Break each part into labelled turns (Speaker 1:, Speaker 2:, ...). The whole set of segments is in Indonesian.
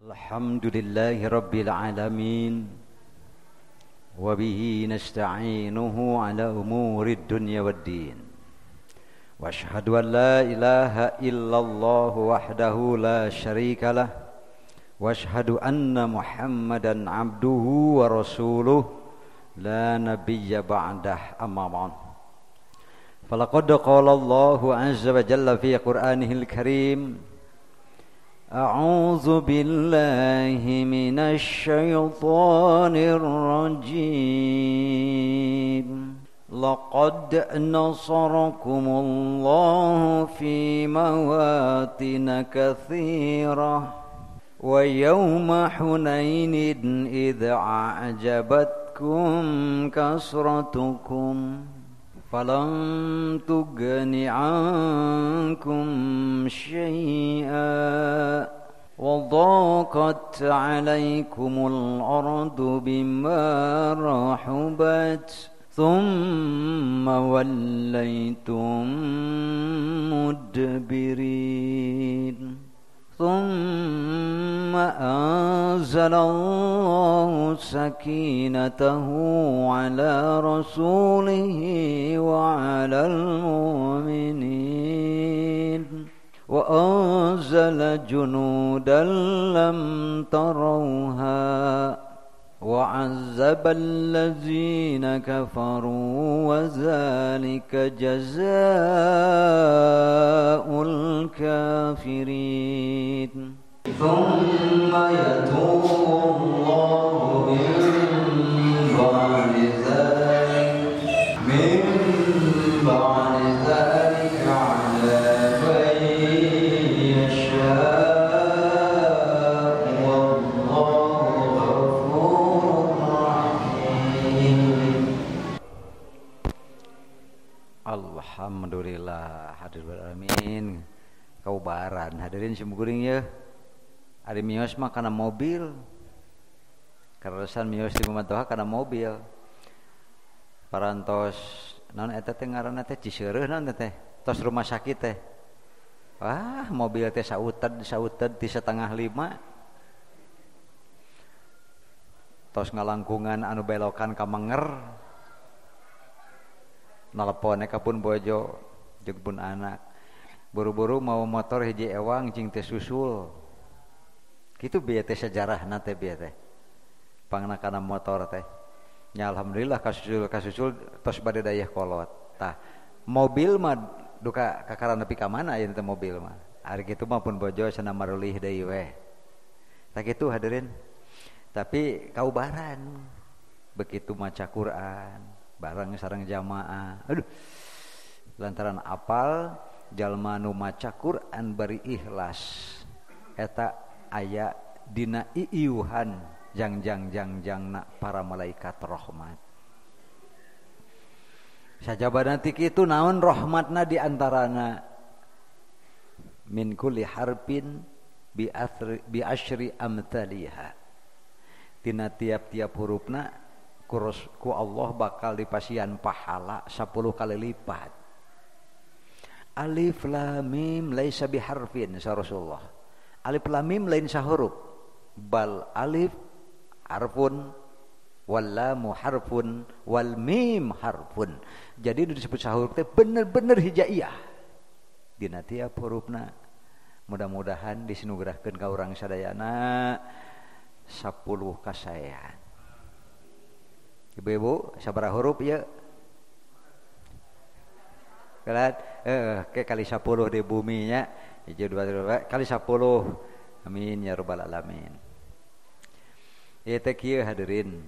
Speaker 1: Alhamdulillahi Rabbil Alamin wa bihi nasta'inuhu ala umurid dunya waddin wa ashhadu an la ilaha illallah wahdahu la syarika lah wa ashhadu anna Muhammadan abduhu wa rasuluh la nabiyya ba'dah amma ba'd falaqad qala Allahu azza wa jalla fi Qur'anihil Karim أعوذ بالله من الشيطان الرجيم لقد نصركم الله في مواطن كثيرة ويوم حنين إذ أعجبتكم كثرتكم فلن تغن عنكم شيئا وضاقت عليكم الأرض بما رحبت ثم وليتم مدبرين ثم أنزل الله سكينته على رسوله وعلى المؤمنين وأنزل جنودا لم تروها وعذب الذين كفروا وذلك جزاء الكافرين ثم يتوب الله من بعد ذلك على من يشاء والله غفور رحيم. Alhamdulillah hadirin alamin kaubaran hadirin simkuring ya ari mios mah kana mobil karesan mios di pematoha kana mobil parantos naon eta teh ngaranna teh Ciseureun naon teh tos rumah sakit teh wah mobil teh sauted ti 4:30 tos ngalangkungan anu belokan ka Menger nelpon ka pun bojo jeung pun anak buru-buru mau motor hiji ewang cing teh susul kitu bieu teh sejarahna teh bieu teh pangna kana motor teh nya alhamdulillah kasusul tos bade dayah kolot tah mobil mah duka kakara nepi ka mana aya teh mobil mah ari kitu mah pun bojo cenah marulih deui we tah kitu hadirin tapi kaubaran begitu maca Quran bareng sareng jamaah aduh lantaran apal jalma nu maca Quran bari ikhlas eta aya dina iiuhan jangjangna para malaikat rahmat sajabana ti kitu naon rahmatna di antarana min kulli harfin bi asyri amthaliha tina tiap-tiap hurufna ku Allah bakal dipasian pahala 10 kali lipat. Alif lam mim laisa biharfin sa Rasulullah. Alif lam mim lain sahuruf. Bal alif harfun wal lam harfun wal mim harfun. Jadi disebut sahuruf teh bener-bener hijaiyah. Dina tiap hurufna mudah-mudahan disinugerahkeun ka urang sadayana 10 kasayan. Ibu-ibu sabaraha huruf ya? Kalat ke kali 10 di bumi nya hiji dua kali 10 amin ya rabbal alamin. Ieu teh kieu hadirin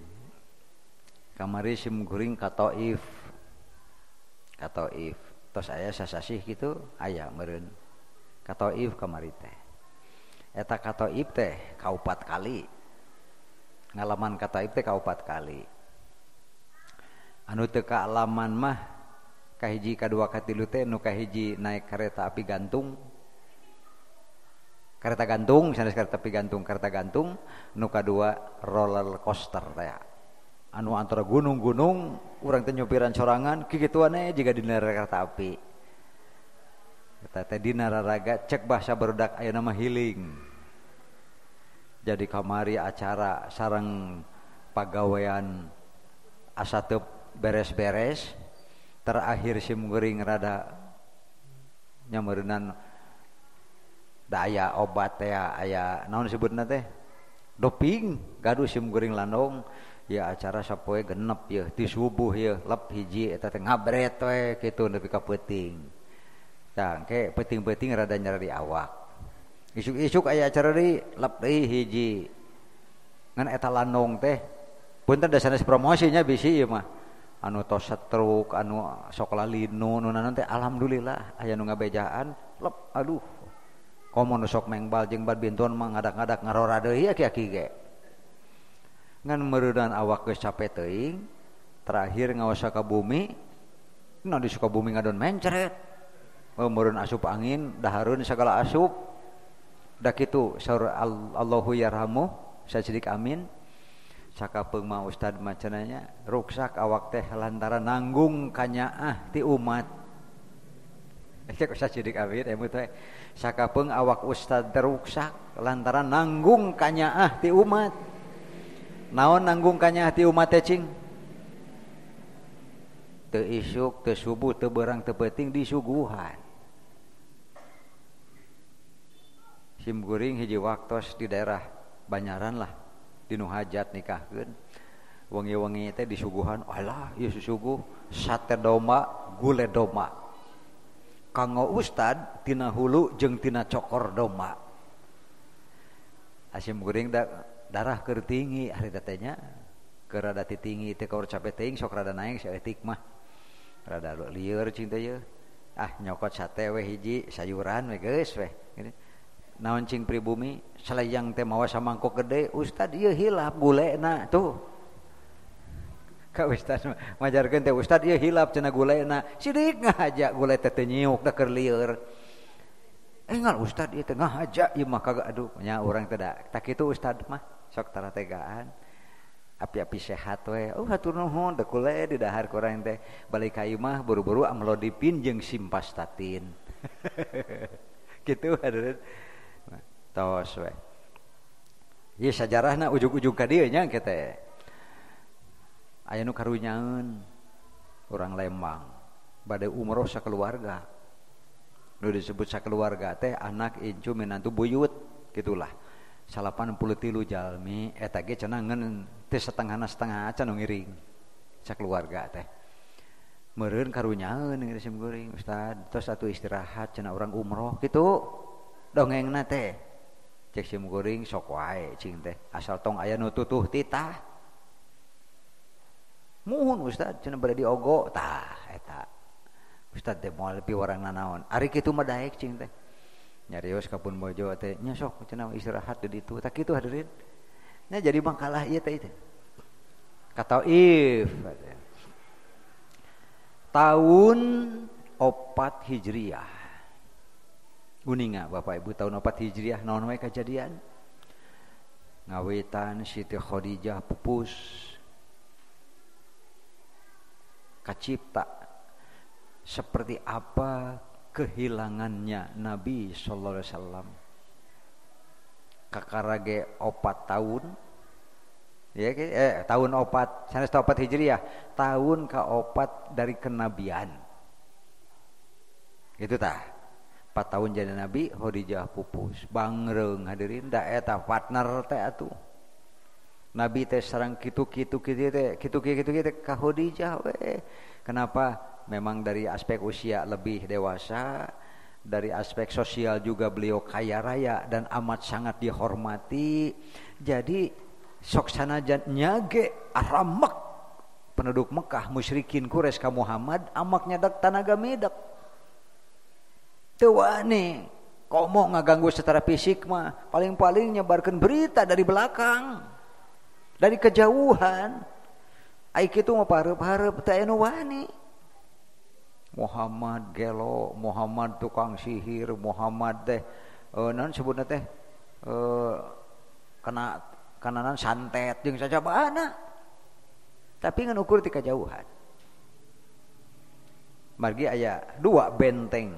Speaker 1: kamari simkuring ka Taif tos aya sasasih kitu aya meureun ka Taif kamari teh eta ka Taif teh ka 4 kali ngalaman ka Taif teh ka 4 kali anu teu ka alaman mah kahiji kadua katilu teh nu kahiji naik kereta api gantung sanes kereta api gantung nu kadua roller coaster teh anu antara gunung-gunung urang teh nyopiran sorangan kikituan jiga dina kereta api Eta teh dina raraga cek bahasa barudak aya nama healing. jadi kamari acara sareng pagawean asa teu beres-beres terakhir sim geuring rada nyameureunana da aya obat teh aya naon disebutna teh doping gaduh sim geuring landong ya acara sapoe genep ye ti subuh ye lep hiji eta teh ngabret we kitu nepi ka peuting tah engke peuting-peuting rada nyara di awak isuk-isuk aya acara deui lep deui hiji ngan eta landong teh punten da sanes promosinya bisi ieu mah anu tos setruk anu sok lalinu nu naon teh alhamdulillah aya nu ngabejaan lep aduh komo nu sok mengbal jeung badminton mah ngadak-ngadak ngarora deui aki-aki ge ngan meureudan awak geus capek teuing terakhir ngaosa ka bumi na di Sukabumi ngadon mencret meureun asup angin dahareun sagala asup da kitu saur Allahu yarhamu sajidik amin sakapeung mah ustad macenanya ruksak awak teh lantaran nanggung kanyaah ti umat cek sajidik amin emut teh sakapeung awak ustad teruksak lantaran nanggung kanyaah ti umat. Naon nanggung kanyaah ti umat teh cing? Teu isuk, teu subuh, teu beurang, teu peuting disuguhan. Sim geuring hiji waktos di daerah Banyaran lah, di nu hajat nikahkeun. Wengi-wengi teh disuguhan, alah ieu susuguh sate domba, gulai domba. Kanggo ustad tina hulu jeung tina cokor domba. Asim geuring darah keur tinggi hari tatenya keur rada tinggi teh kaur capek teuing sok rada naik saeutik mah rada lieur cing teh ye nyokot sate we hiji sayuran we geus we naon cing pribumi salayang teh mawa samangkok gede ustad ieu hilap gulena tuh ka ustad majarkeun teh ustad ieu hilap cenah gulena sidik ngahaja gulai teh teu nyiuk da keur lieur ngan ustad ieu teh ngahaja ieu mah kagak aduh nya urang teh da tak kitu ustad mah sok tara tegaan api-api sehat we hatur nuhun da kule di dahar ku urang teh balik ka ieu mah buru-buru amlodipin jeung simvastatin kitu hadirin tos we ieu sajarahna ujug-ujug ka dieu nya engke teh aya nu karunyaeun urang Lembang bade umroh sakeluarga nu disebut sakeluarga teh anak incu minantu buyut gitulah 83 jalmi eta ge cenah ngeun teh setengah acan nu ngiring sakeluarga teh meureun karunyaeun geus sim geuring ustad tos atuh istirahat cenah urang umroh kitu dongengna teh cek sim geuring sok wae cing teh asal tong aya nu tutuh titah muhun ustad cenah bade diogo tah eta ustad teh moal piwarang nanaon ari kitu mah daek cing teh nyarios ka Pun Bojo teh nya sok cenah istirahat di ditu tak kitu hadirin nya jadi mangkalah ieu teh kataif tahun 4 Hijriah uninga Bapak Ibu tahun 4 Hijriah naon wae kajadian ngawitan Siti Khadijah pupus kacipta seperti apa kehilangannya Nabi sallallahu alaihi wasallam kakarage 4 tahun ya tahun 4 sanes 4 Hijriah tahun ka-4 dari kenabian gitu tah 4 tahun jadi Nabi Khadijah pupus bangreung hadirin da eta partner teh atuh Nabi teh sareng kitu-kitu teh kitu-kitu ka Khadijah we kenapa memang dari aspek usia lebih dewasa, dari aspek sosial juga beliau kaya raya dan amat sangat dihormati. Jadi sok sanajan nyage aramak penduduk Mekah musyrikin Quraisy ka Muhammad amak nyadak tanaga medak. Teu wani komo ngaganggu secara fisik mah paling-paling nyebarkeun berita dari belakang. Dari kejauhan. Ai kitu mah pareup-hareup teu anu wani. Muhammad gelo, Muhammad tukang sihir, Muhammad teh naon sebutna teh kananan santet jeung sajabana. Tapi ngan ukur ti kajauhan. Margi aya 2 benteng.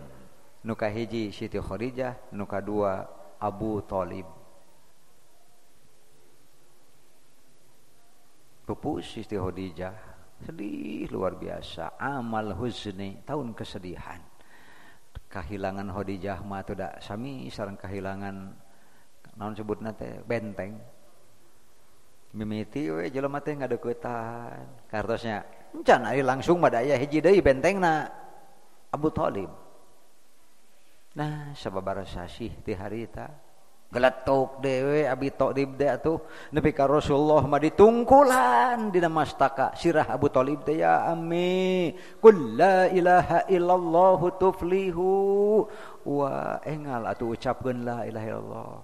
Speaker 1: Nu kahiji Siti Khadijah, nu kadua Abu Thalib. pupus Siti Khadijah sedih luar biasa, amal huzni, tahun kesedihan. Kehilangan Khadijah mah teu da sami sareng kehilangan naon sebutna teh benteng. Mimiti we jelema teh ngadeuketan kartosnya encan ari langsung mah aya hiji deui bentengna Abu Thalib. Nah sababaraha sih ti harita geletuk dewe Abi Thalib teh atuh nepi ka Rasulullah mah ditungkulan dina mastaka sirah Abu Thalib teh, ya ammi qul la ilaha illallah tuflihu, wa engal atuh ucapkeun la ilaha illallah.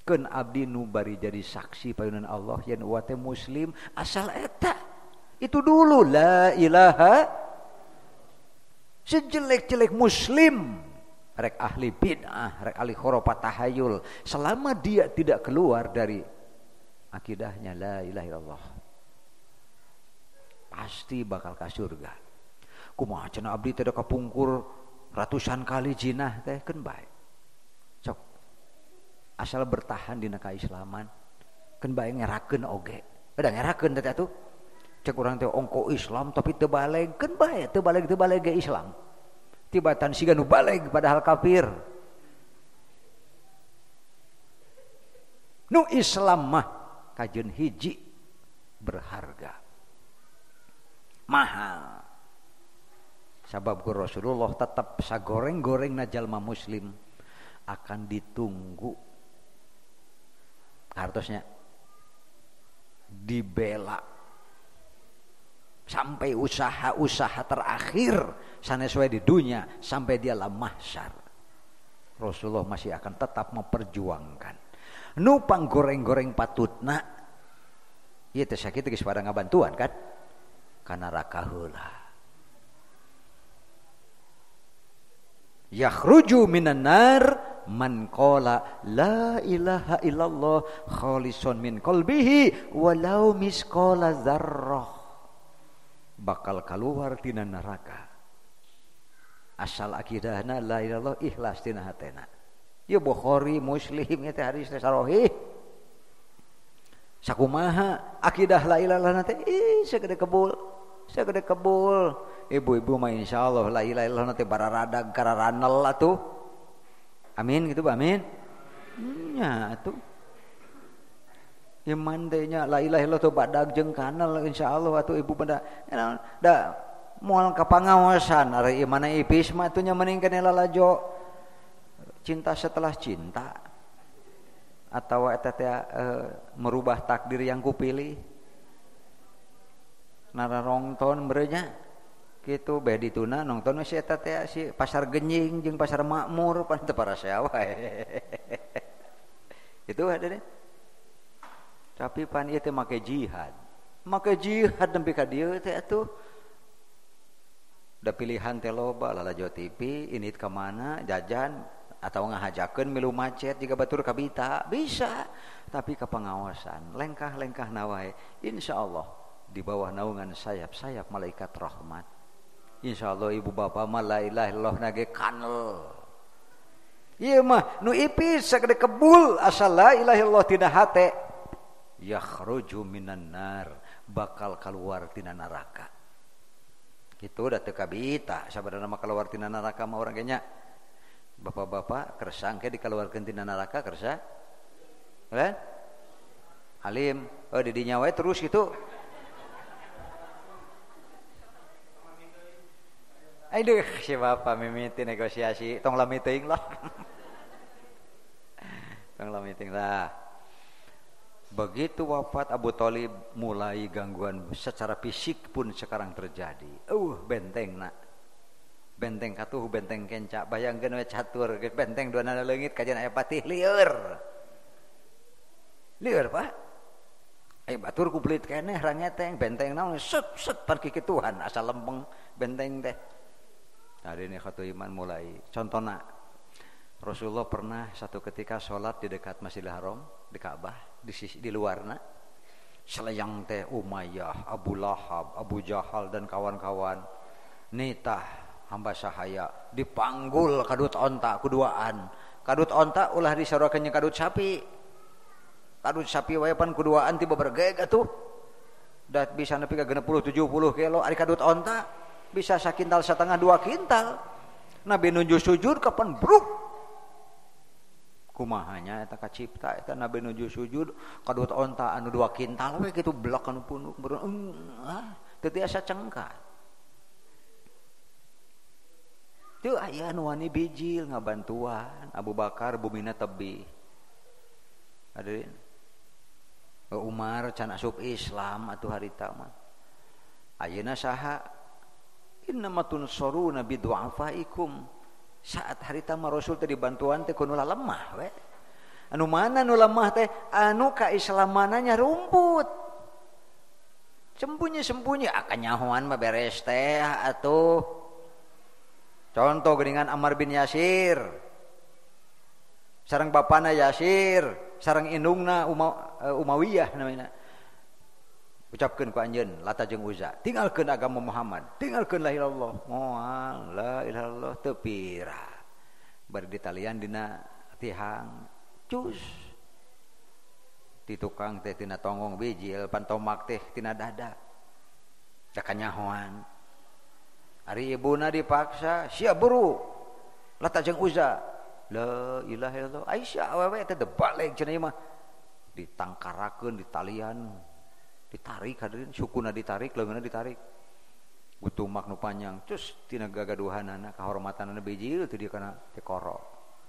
Speaker 1: Keun abdi nu bari jadi saksi payunan Allah yen uwa teh muslim asal eta. Itu dulu la ilaha, sejelek-jelek muslim rek ahli bid'ah, rek ahli khurafat tahayul, selama dia tidak keluar dari akidahnya la ilaha illallah pasti bakal ka surga. Kumaha cenah abdi teh da kapungkur ratusan kali jinah teh keun bae. Sok asal bertahan dina kaislaman keun bae ngerakeun oge. Da ngerakeun teh atuh cek urang teh ongko Islam tapi teu baleg, keun bae teu baleg ge Islam. Tibatan siga nu baleg padahal kafir. Nu Islam mah kajeun hiji berharga, mahal. Sabab ku Rasulullah tetap sagoreng-gorengna jalma muslim akan ditunggu. Hartosnya dibela sampai usaha-usaha terakhir sanes wae di dunia sampai dia la mahsyar. Rasulullah masih akan tetap memperjuangkan. Nu panggoreng-goreng patutna ieu teh sakitu geus pada ngabantuan kan? Kana neraka heula. Yakhruju minan nar man qala la ilaha illallah khalisun min qalbihi walau misqala dzarrah. Bakal keluar tina neraka asal akidahna la ilaha illallah ikhlas tina hatena. Ieu Bukhari Muslim ieu teh hadis teh sahih. Sakumaha akidah la ilaha illallah teh sagede kebul. Ibu-ibu mah insyaallah la ilaha illallah teh bararadag kararanel atuh. Amin gitu amin. Nya atuh. Iman teh nya la ilaha illallah teh badag jeung kanal insyaallah atuh ibu pada da moal ka pangaosan ari imana ipis mah atuh nya mending kana lalajo cinta setelah cinta atau eta teh merubah takdir yang kupilih nararongton berenya kitu bae dituna nongton si eta teh si pasar genjing jeung pasar makmur pan teu parasewa itu ada deh. Tapi pan ieu teh make jihad nempi ka dieu teh atuh da pilihan teh loba lalajo TV ini ka mana jajan atau ngahajakeun milu macet jiga batur kabita bisa, tapi ka pengawasan lengkah-lengkahna wae insyaallah di bawah naungan sayap-sayap malaikat rahmat. Insyaallah ibu bapa mah la ilaha illallah nage kanel. Ieu mah nu ipis sagede kebul asal la ilaha illallah tina hate yakhruju minan nar bakal keluar tina neraka. Kitu da teu kabita sabaraha mah keluar tina neraka mah urang ge nya. Bapak-bapak kersang ke dikeluarkeun tina neraka kersa? Kan? Alim, di dinya wae terus gitu. Aduh, si bapak mimiti negosiasi, tong lah meeting lah. Tong lah meeting lah. Begitu wafat Abu Thalib mulai gangguan secara fisik pun sekarang terjadi. Benteng nak. Benteng katuh benteng kenca bayangkeun we catur benteng duana leungit kajian aya patih lieur Pak batur ku beulit keneh rangeteng benteng naon set pan kikituhan asal lempeng benteng teh. Tadi ini khatu iman mulai contona Rasulullah pernah satu ketika sholat di dekat Masjidil Haram di Ka'bah di luarna selayang teh Umayyah, Abu Lahab, Abu Jahal dan kawan-kawan nitah hamba sahaya dipanggul kadut onta kuduaan. Kadut onta ulah disarokeun kadut sapi wae pan kuduaan tiba bergeg atuh. Da bisa nepi ka 60 70 kilo ari kadut onta bisa sakintal setengah 2 kintal. Nabi nuju sujud kapan bruk. Kumahanya eta kacipta eta Nabi nuju sujud kadut onta anu 2 kintal we kitu blok anu punuk teu tiasa cengkat. Teu aya anu wani bijil ngabantuan Abu Bakar bumina tebih. Hadirin Umar can asup Islam atuh harita mah. Ayeuna saha? Innamatun soruna bidu'afaikum. Saat harita mah Rasul teh dibantuan teh kuno lemah we. Anu mana nu lemah teh? Anu ka islamananya rumput. Sembunyi-sembunyi akan nyahoan mah beres teh atuh. Contoh geuningan Ammar bin Yasir. Sareng bapana Yasir, sareng indungna Umayyah namanya. Ucapkeun ku anjeun Lata jeung Uzza, tinggalkeun agama Muhammad, tinggalkeun la ilaha illallah. Moal la ilaha illallah teu pira. Bari ditalian dina tihang cus. Ti tukang teh tina tonggong bijil, pantomak teh tina dada. Da kanyahoan. Ari ibuna dipaksa, sia buru. Lata jeung Uzza. La ilaha illallah. Aisyah awewe teh balik cenah mah. Ditangkarakeun, ditalian, ditarik hadirin, sukuna ditarik, leungeunna ditarik. Utumak nu panjang, cus tina gagaduhanana, kahormatanana bijil teu dieu kana teh koro.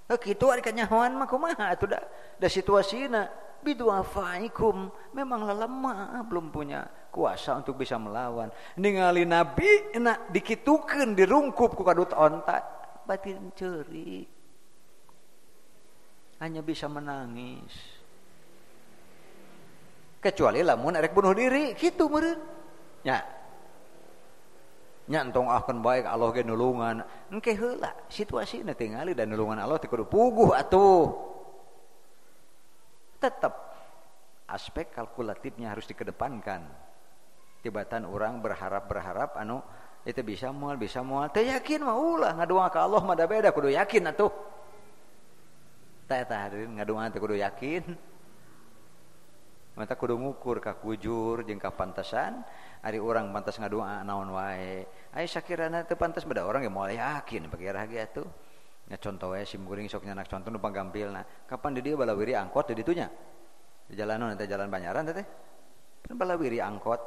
Speaker 1: Kitu ari kanyahoan mah kumaha atuh da situasina bidu'afaikum memang lemah belum punya kuasa untuk bisa melawan. Ningali nabi na dikitukeun dirungkup ku kadut onta batin ceurik. Hanya bisa menangis. Kecuali lamun arek bunuh diri kitu meureun. Nya. Nya entong ahkeun bae Allah ge nulungan. Engke heula situasina tingali dan nulungan Allah teh kudu puguh atuh. Tetap aspek kalkulatifnya harus dikedepankan. Tibatan orang berharap anu itu bisa moal teu yakin mah ulah ngadoa ka Allah mah da beda kudu yakin atuh. Eta hadirin ngadoa teh kudu yakin. Mata kudu ngukur ka kujur jeung ka pantesan ari urang pantes ngadoa naon wae. Ai sakirana teu pantes beda orang ge moal yakin pakira ge atuh. Nya contoh we sim kuring sok nyanak contoh nu panggampilna. Kapan di dieu balawiri angkot di ditunya? Di jalanan teh jalan Banyaran teh. Balawiri angkot.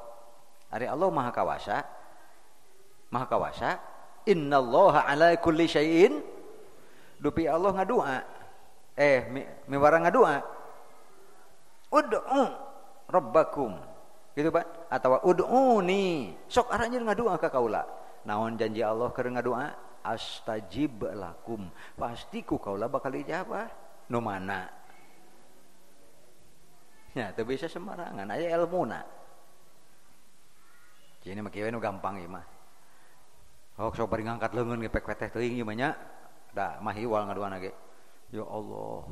Speaker 1: Ari Allah Maha Kawasa. Maha Kawasa. Innallaha ala kulli syai'in. Dupi Allah ngadoa. Miwara ngadoa. Ud'u rabbakum. Gitu Pak? Atawa ud'uni. Sok aranya ngadoa ka kaula. Naon janji Allah keur ngadoa? Astajib lakum. Pasti ku kaula bakal ijabah. Nu mana? Ya, teu bisa sembarangan aya ilmuna. Jadi mah kieu nu gampang ieu mah. Hok sok bari ngangkat leungeun ge pek teh teuing ieu mah nya. Da mah hiwal ngadoana ge. Ya Allah.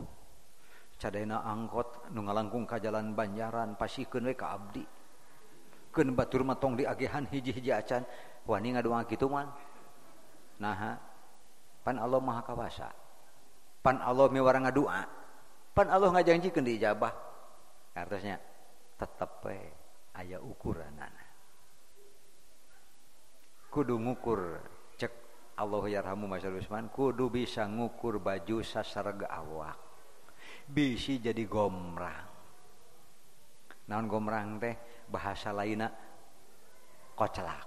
Speaker 1: Cadena angkot nu ngalangkung ka jalan Banjaran pasikeun we ka abdi. Keun batur mah tong diagehan hiji-hiji acan. Wani ngadoa kitu mah. Nah, pan Allah Maha Kawasa. Pan Allah miwara ngadoa. Pan Allah ngajanjikeun diijabah. Artinya tetep we aya ukuranana. Kudu ngukur cek Allah yarhamu Masyar Usman kudu bisa ngukur baju sasarega awak. Bisi jadi gomrang. Naon gomrang teh bahasa lainna kocelak.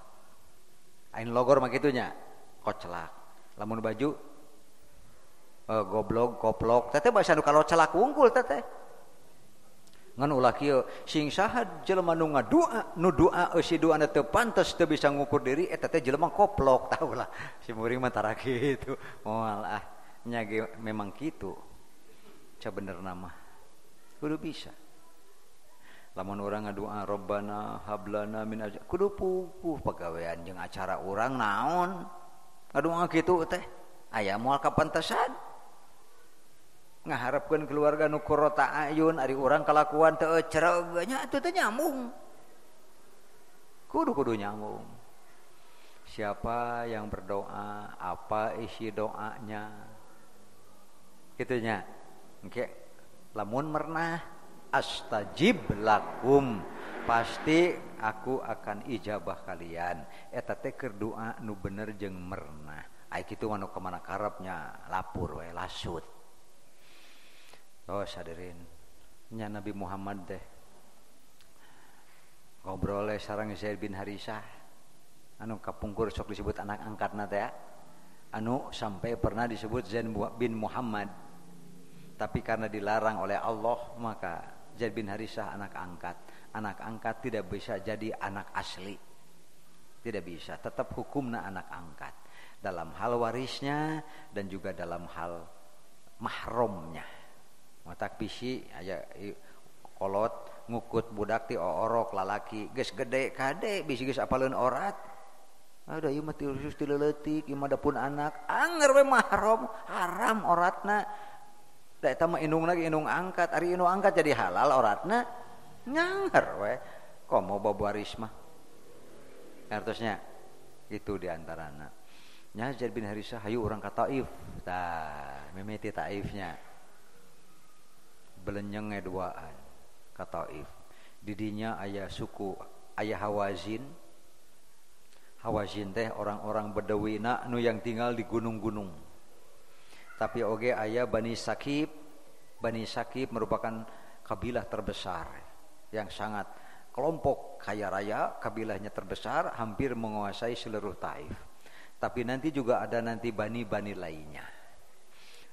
Speaker 1: Ain logor mah kitunya kocelak. Lamun baju goblok, koplok, teh bahasa nu kalau celak wungkul teh. Ngan ulah kieu sing saha jelema nu ngadoa nu doa si doana teu pantes teu bisa ngukur diri eta teh jelema koplok tahu lah si muring mah tara kitu moal nya ge memang kitu ca benerna mah kudu bisa lamun urang ngadoa Rabbana hablana min kudu puguh pagawean jeung acara urang naon ngadoa kitu teh aya moal kapantesan ngaharapkeun keluarga nu qurrata ayun ari urang kalakuan teu cereg nya atuh teh nyambung. Kudu nyambung. Siapa yang berdoa, apa isi doanya? Kitu nya. Engke lamun mernah astajib lakum. pasti aku akan ijabah kalian. Eta teh keur doa nu bener jeung mernah. Ai kitu anu kemana karepnya lapur we lasut. Oh hadirin, nya Nabi Muhammad teh ngobrol sareng Zaid bin Harisah anu kapungkur sok disebut anak angkatna teh anu sampai pernah disebut Zaid bin Muhammad, tapi karena dilarang oleh Allah maka Zaid bin Harisah anak angkat tidak bisa jadi anak asli, tidak bisa, tetap hukumna anak angkat dalam hal warisnya dan juga dalam hal mahromnya. Matak bisi aya kolot ngukut budak ti orok lalaki geus gede kade bisi geus apaleun orat. Ada ieu mah khusus ti leuletik, ieu mah da pun anak, anger we mahram, haram oratna. Da eta mah indung lagi indung angkat, ari indung angkat jadi halal oratna nyanger we. Komo babaris mah. Artosnya itu di antarana. Nya Zaid bin Harisah hayu urang ka Taif. Tah, mimiti Taifnya. Belenyeng ngeduaan ka Taif. Di dinya aya suku aya Hawazin. Hawazin teh orang-orang Bedawina nu yang tinggal di gunung-gunung. Tapi oge aya Bani Sakib. Bani Sakib merupakan kabilah terbesar yang sangat kelompok kaya raya, kabilahnya terbesar, hampir menguasai seluruh Taif. Tapi nanti juga ada nanti bani-bani lainnya.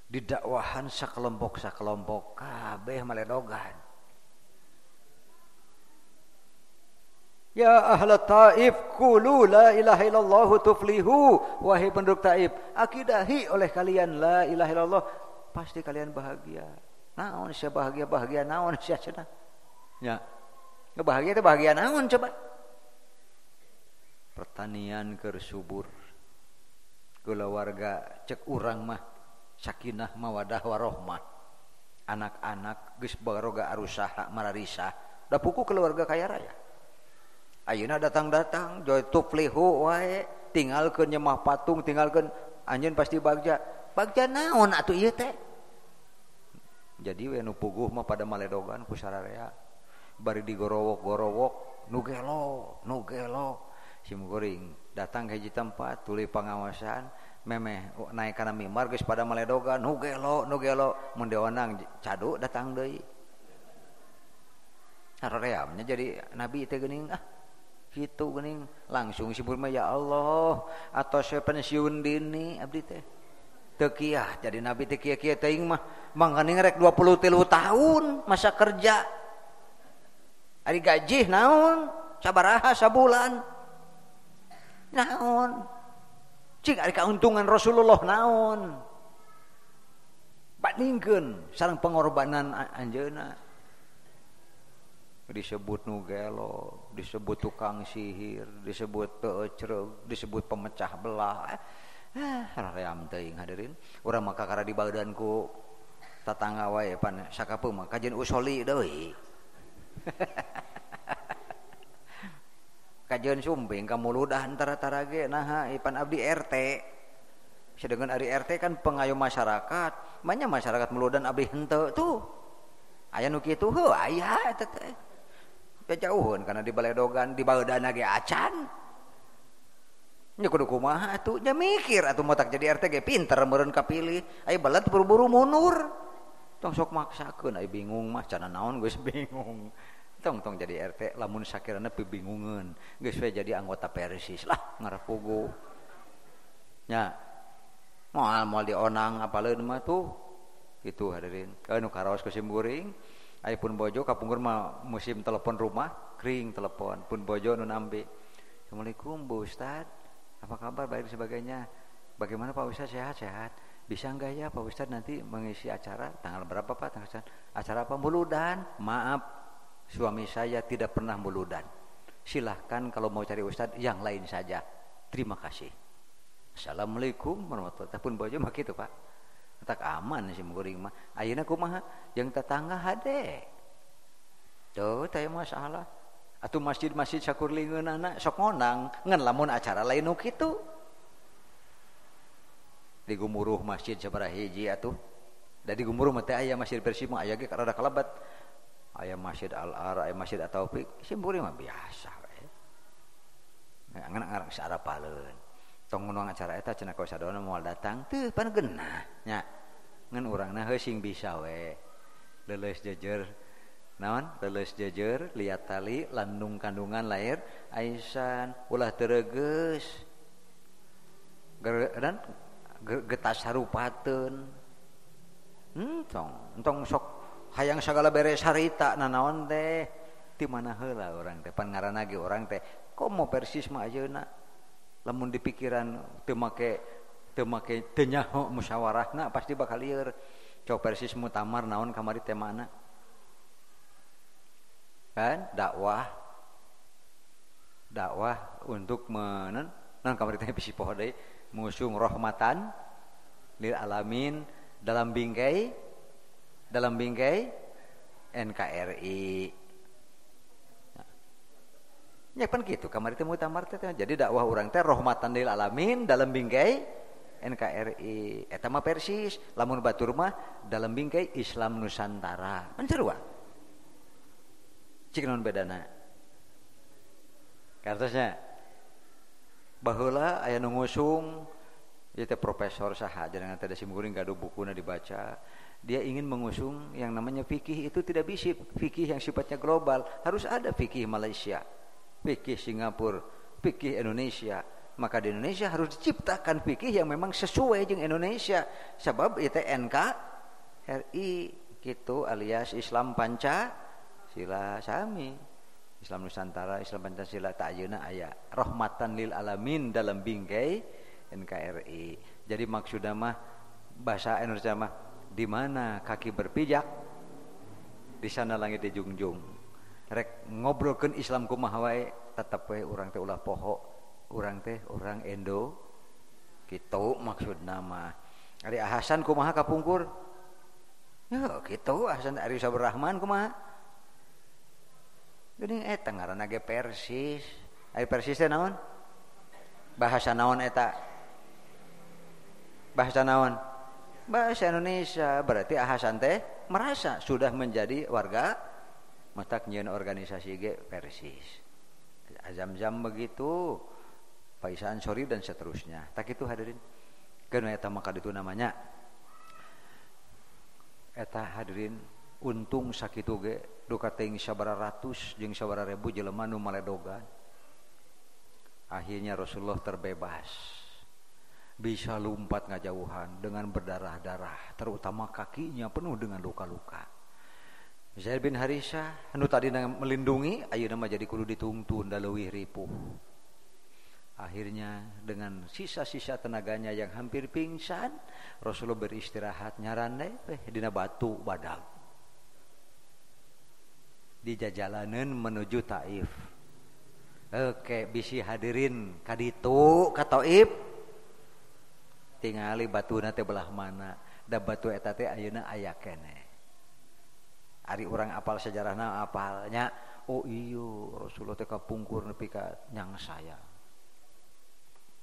Speaker 1: Di dakwahan sakelompok kabeh maledogan. Ya ahla Taif qulu la ilaha illallah tuflihu. Wahai penduduk Taif, akidahi oleh kalian la ilaha illallah, pasti kalian bahagia. Naon sia bahagia naon sia cenah. Ya. Bahagia teh bahagia naon coba? Pertanian keur subur. Keluarga cek urang mah sakinah mawadah warohmah. Anak-anak geus baroga arusaha mararisah. Da puku keluarga kaya raya. Ayeuna datang-datang joy tuflihu wae, tinggalkeun nyemah patung, tinggalkeun anjeun pasti bagja. Bagja naon atuh ieu teh? Jadi we nu puguh mah pada maledogan ku sararea. Bari digorowok-gorowok, nu gelo. Sim goring datang ke hiji tempat tuluy pangawasan, memeh naik kana mimbar geus pada maledogan, nu gelo. Mun deonang cadu datang deui. Harereamnya jadi nabi teh geuning kitu geuning langsung sibur mah ya Allah atos pensiun dini abdi teh. Teu kiah jadi nabi teh kieu-kieu teuing mah mangkaning rek 23 tahun masa kerja. Ari gaji naon? Sabaraha sabulan? Naon? Cing ari kauntungan Rasulullah naon? Bandingkeun sareng pengorbanan anjeunna. Disebut nu gelo, disebut tukang sihir, disebut teu ecreug, disebut pemecah belah. Haream teuing hadirin. Urang mah kakara dibaeudan ku tatangga wae pan sakapeung mah kajian usoli deui. Kajian sumping kamuludahan tara-tara ge naha ipan abdi RT. Sedangkan ari RT kan pengayom masyarakat, banyak masyarakat muludan abdi henteu tuh. Aya nu kitu heuh aya eta teh. Jauhun karena di baledogan di baeudana ge acan. Nya kudu kumaha atuh? Nya mikir atuh motak jadi RT ge pinter meureun kapilih. Aya balat buru-buru mundur. Tong sok maksakeun aya bingung mah cenah naon geus bingung. Tong jadi RT lamun sakirana pibingungeun. Geus we jadi anggota Persis lah ngarapugu. Nya moal dionang apaleun mah tuh. Itu hadirin. Anu karaos ku simguring. Aya pun bojo kapungkur mah musim telepon rumah, kering telepon. Pun bojo nu nambe. Assalamualaikum Bu Ustad. Apa kabar? Baik sebagainya. Bagaimana Pak Ustad, sehat-sehat? Bisa enggak ya Pak Ustad nanti mengisi acara tanggal berapa Pak? Tanggal acara apa? Muludan. Maaf, suami saya tidak pernah muludan. Silahkan kalau mau cari Ustad yang lain saja. Terima kasih. Assalamualaikum warahmatullahi wabarakatuh. Pun bojo mah kitu Pak. Tak aman sih muring mah. Ayeuna kumaha? Yang tetangga hade. Tuh teh masalah. Atuh masjid-masjid sakurlingeunana sok ngonang ngan lamun acara lain nu kitu. Di gumuruh masjid sabaraha hiji atuh. Da di gumuruh mah teh aya masjid Persib mah aya ge rada kalabat. aya Masjid Al-Ar, aya Masjid At-Taufik, simpuri mah biasa we. Ngarang sarapaleun. Tong ngono acara eta cenah ka sadona moal datang teu pan geunah nya. Ngan urangna heuh bisa we. Leuleus jejer naon? Leuleus jejer liat tali landung kandungan lahir Aisan ulah teuregeus. Dan getas harupateun. Entong sok hayang sagala beres harita nanaon teh ti mana heula urang teh pan ngaranna ge urang teh komo persis mah ayeuna lamun di pikiran teu make teu nyaho musyawarahna pasti bakal lieur coba persis mutamar naon kamari teh mana kan dakwah untuk naon kamari teh bisi poho deui ngusung rahmatan lil alamin dalam bingkai NKRI. Nya pan kitu kamari teh mutamar teh jadi dakwah urang teh rahmatan lil alamin dalam bingkai NKRI. Eta mah persis lamun batur mah dalam bingkai Islam Nusantara. Pan sarua. Cik naon bedana? Kartosnya baheula aya nu ngusung ieu teh profesor saha jangan teh simkuring gaduh bukuna dibaca. Dia ingin mengusung yang namanya fikih itu tidak bisa fikih yang sifatnya global, harus ada fikih Malaysia, fikih Singapura, fikih Indonesia. Maka di Indonesia harus diciptakan fikih yang memang sesuai dengan Indonesia. Sebab itu NKRI gitu alias Islam Pancasila sami. Islam Nusantara, Islam Pancasila tak ayeuna aya rahmatan lil alamin dalam bingkai NKRI. Jadi maksudnya mah bahasa Indonesia mah di mana kaki berpijak di sana langit dijunjung. Rek ngobrolkeun Islam kumaha wae tetep we urang teh ulah poho, urang teh urang Indo. Kitu maksudna mah. Ari Hasan kumaha kapungkur? Ya kitu Hasan Ari Sabur Rahman kumaha? Geuning eta ngaranna ge Persis. Ari Persis teh naon? Bahasa naon eta? Bahasa naon? Bahasa Indonesia. Berarti Hasan teh merasa sudah menjadi warga matak nyieun organisasi ge Persis. Azam-zam begitu. Faisan Sorry dan seterusnya. Tak itu hadirin. Keun eta maka itu namanya. Eta hadirin untung sakitu ge duka teuing sabaraha ratus jeung sabaraha ribu jelema nu maledogan. Akhirnya Rasulullah terbebas. Bisa lompat ngajauhan dengan berdarah-darah, terutama kakinya penuh dengan luka-luka. Zaid bin Harisah anu tadi melindungi ayeuna mah jadi kudu ditungtun da leuwih ripuh. Akhirnya dengan sisa-sisa tenaganya yang hampir pingsan, Rasulullah beristirahat nyaran dina batu badag. Di jajalaneun menuju Taif. Oke, bisi hadirin kaditu ka Taif. Tingali batuna teh belah mana, da batu eta teh ayeuna aya keneh. Ari urang apal sejarahna apalnya, oh iya Rasulullah teh kapungkur nepi ka nyang saya.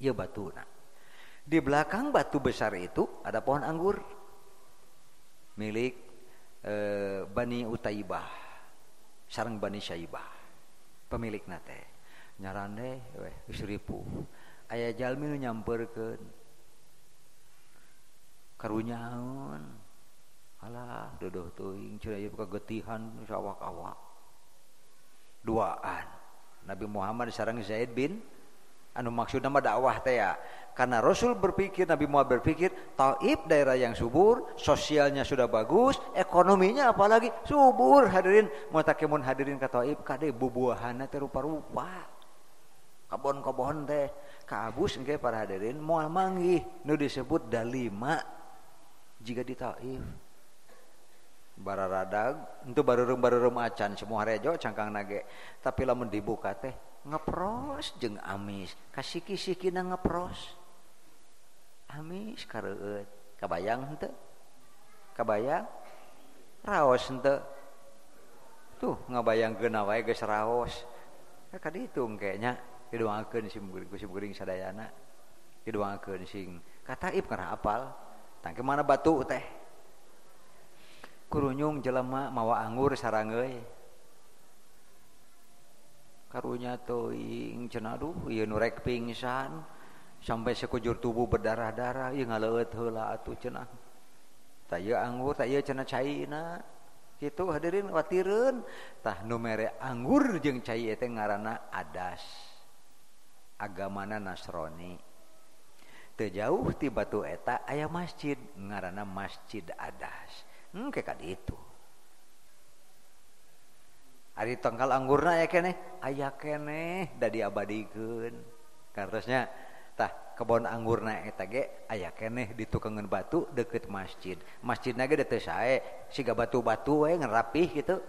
Speaker 1: Ieu batuna. Di belakang batu besar itu ada pohon anggur milik Bani Utaibah sareng Bani Syaibah. Pemilikna teh nyaran teh geus ripuh. Aya jalmi nu nyampeurkeun karunyaun alah dodoh teuing cenah ieu kagetihan sawak-awak duaan Nabi Muhammad sareng Zaid bin anu maksudna mah dakwah teh ya karena Rasul berpikir Nabi Muhammad berpikir Taif daerah yang subur sosialnya sudah bagus ekonominya apalagi subur hadirin moal takemun hadirin ka Taif kade bubuahanna teh rupa-rupa kabon-kabon teh kaabus engke para hadirin moal manggih nu disebut dalima jika di Taif bararadag itu bareureum acan semua rejo cangkang nage tapi lamun dibuka teh ngepros jeung amis kasiki-sikina ngepros amis kareueut kabayang henteu kabayang raos henteu tuh ngabayangkeun wae geus raos ka ditu engke nya didoakeun sim-guring sadayana didoakeun sing ka Taif kana apal tangke mana batu teh kurunyung jelema mawa anggur sarang euy. Karunya teuing cenah aduh ieu nu rek pingsan sampai sekujur tubuh berdarah-darah ieu ngaleueut heula atuh cenah. Tah ieu anggur tah ieu cenah caina. Kitu hadirin watireun tah nu mere anggur jeung cai teh ngaranna adas. Agamana Nasrani. Teu jauh ti batu eta aya masjid ngaranna Masjid Adas. Kayak kaditu. Ari tangkal anggurna aya keneh, aya keneh da diabadikeun. Kartosnya tah kebon anggurna eta ge aya keneh di tukengeun batu deukeut masjid. Masjidna ge teu sae, siga batu-batu we ngerapih kitu.